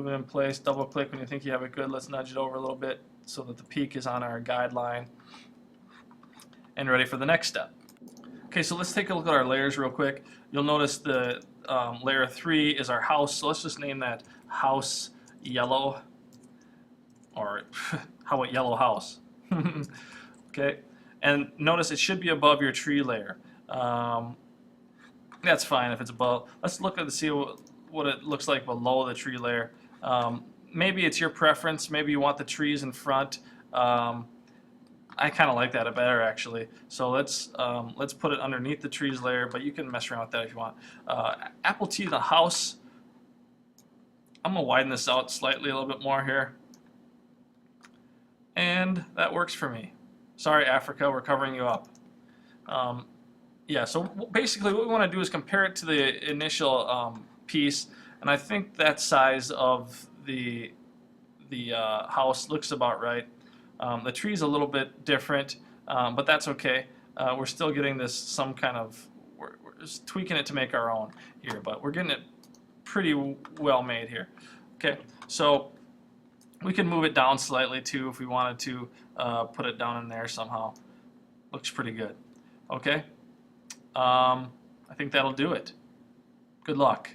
Move it in place, double click when you think you have it good. Let's nudge it over a little bit so that the peak is on our guideline. And ready for the next step. Okay, so let's take a look at our layers real quick. You'll notice the layer 3 is our house, so let's just name that house yellow, or how about yellow house? Okay, and notice it should be above your tree layer. That's fine if it's above. Let's look at see what it looks like below the tree layer. Maybe it's your preference. Maybe you want the trees in front. I kind of like that better actually. So let's put it underneath the trees layer, but you can mess around with that if you want. Apple T, the house. I'm gonna widen this out slightly a little bit more here, and that works for me. Sorry, Africa, we're covering you up. Yeah, so basically what we want to do is compare it to the initial piece, and I think that size of the house looks about right. The tree's a little bit different, but that's okay. We're still getting this some kind of, we're just tweaking it to make our own here, but we're getting it pretty well made here. Okay, so we can move it down slightly too if we wanted to put it down in there somehow. Looks pretty good. Okay, I think that'll do it. Good luck.